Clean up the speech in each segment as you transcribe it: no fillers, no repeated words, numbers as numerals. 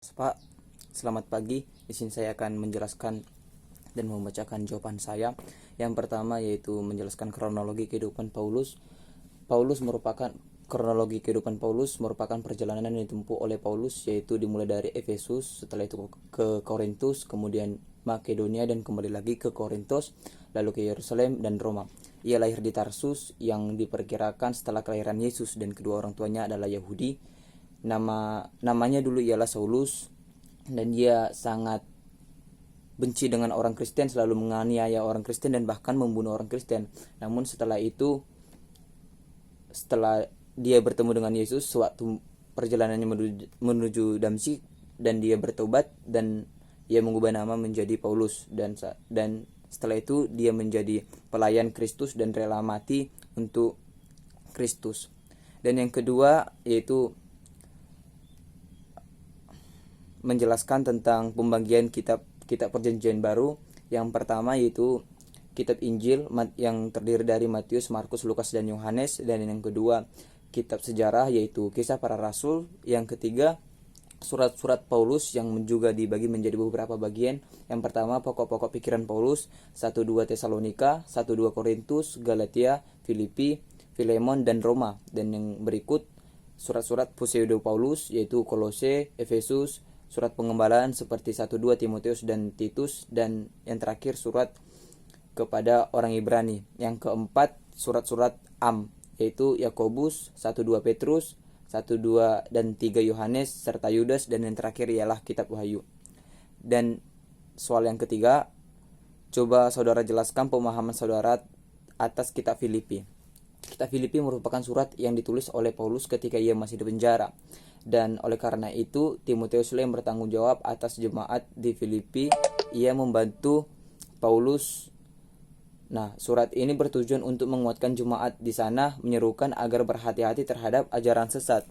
Pak, selamat pagi. Di sini saya akan menjelaskan dan membacakan jawaban saya. Yang pertama yaitu menjelaskan kronologi kehidupan Paulus. Kronologi kehidupan Paulus merupakan perjalanan yang ditempuh oleh Paulus, yaitu dimulai dari Efesus, setelah itu ke Korintus, kemudian Makedonia, dan kembali lagi ke Korintus, lalu ke Yerusalem dan Roma. Ia lahir di Tarsus yang diperkirakan setelah kelahiran Yesus, dan kedua orang tuanya adalah Yahudi. Namanya dulu ialah Saulus, dan dia sangat benci dengan orang Kristen, selalu menganiaya orang Kristen dan bahkan membunuh orang Kristen. Namun setelah dia bertemu dengan Yesus sewaktu perjalanannya menuju Damsyik, dan dia bertobat dan ia mengubah nama menjadi Paulus, dan setelah itu dia menjadi pelayan Kristus dan rela mati untuk Kristus. Dan yang kedua yaitu menjelaskan tentang pembagian kitab perjanjian baru. Yang pertama yaitu kitab Injil yang terdiri dari Matius, Markus, Lukas, dan Yohanes. Dan yang kedua kitab sejarah yaitu Kisah Para Rasul. Yang ketiga surat-surat Paulus yang juga dibagi menjadi beberapa bagian. Yang pertama pokok-pokok pikiran Paulus, 1-2 Tesalonika, 1-2 Korintus, Galatia, Filipi, Filemon, dan Roma. Dan yang berikut surat-surat pseudo Paulus yaitu Kolose, Efesus, surat pengembalaan seperti 1-2 Timotius dan Titus, dan yang terakhir surat kepada orang Ibrani. Yang keempat surat-surat Am yaitu Yakobus, 1-2 Petrus, 1-2 dan 3 Yohanes serta Yudas, dan yang terakhir ialah kitab Wahyu. Dan soal yang ketiga, coba saudara jelaskan pemahaman saudara atas kitab Filipi. Kitab Filipi merupakan surat yang ditulis oleh Paulus ketika ia masih di penjara. Dan oleh karena itu Timotius yang bertanggung jawab atas jemaat di Filipi. Ia membantu Paulus. Nah, surat ini bertujuan untuk menguatkan jemaat di sana, menyerukan agar berhati-hati terhadap ajaran sesat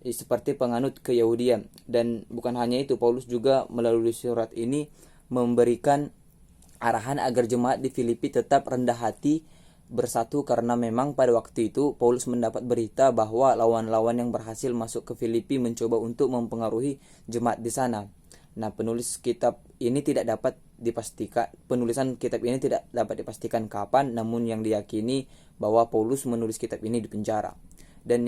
seperti penganut keyahudian. Dan bukan hanya itu, Paulus juga melalui surat ini memberikan arahan agar jemaat di Filipi tetap rendah hati, bersatu, karena memang pada waktu itu Paulus mendapat berita bahwa lawan-lawan yang berhasil masuk ke Filipi mencoba untuk mempengaruhi jemaat di sana. Nah, penulisan kitab ini tidak dapat dipastikan kapan, namun yang diyakini bahwa Paulus menulis kitab ini di penjara. Dan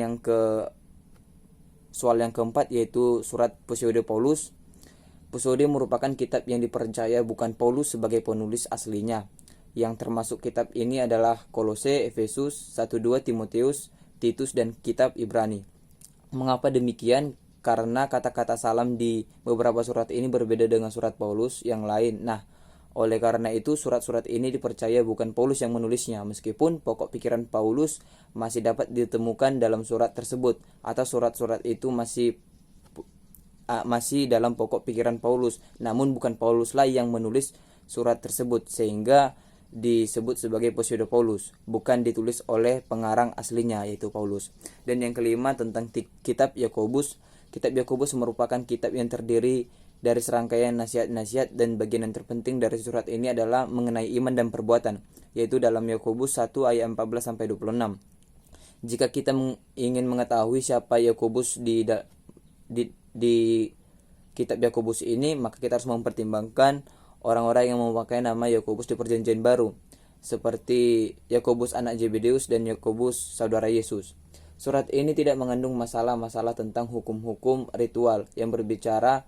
soal yang keempat yaitu surat pseudo Paulus. Pseudo merupakan kitab yang dipercaya bukan Paulus sebagai penulis aslinya. Yang termasuk kitab ini adalah Kolose, Efesus, 1-2 Timotius, Titus, dan kitab Ibrani. Mengapa demikian? Karena kata-kata salam di beberapa surat ini berbeda dengan surat Paulus yang lain. Nah, oleh karena itu surat-surat ini dipercaya bukan Paulus yang menulisnya, meskipun pokok pikiran Paulus masih dapat ditemukan dalam surat tersebut, atau surat-surat itu masih dalam pokok pikiran Paulus, namun bukan Pauluslah yang menulis surat tersebut, sehingga disebut sebagai pseudo Paulus, bukan ditulis oleh pengarang aslinya yaitu Paulus. Dan yang kelima tentang kitab Yakobus. Kitab Yakobus merupakan kitab yang terdiri dari serangkaian nasihat-nasihat, dan bagian yang terpenting dari surat ini adalah mengenai iman dan perbuatan, yaitu dalam Yakobus 1 ayat 14-26. Jika kita ingin mengetahui siapa Yakobus di kitab Yakobus ini, maka kita harus mempertimbangkan orang-orang yang memakai nama Yakobus di perjanjian baru, seperti Yakobus anak Zebedeus dan Yakobus saudara Yesus. Surat ini tidak mengandung masalah-masalah tentang hukum-hukum ritual yang berbicara,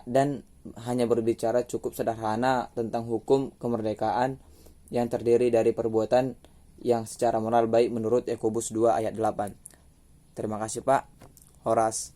dan hanya berbicara cukup sederhana tentang hukum kemerdekaan yang terdiri dari perbuatan yang secara moral baik menurut Yakobus 2 ayat 8. Terima kasih Pak Horas.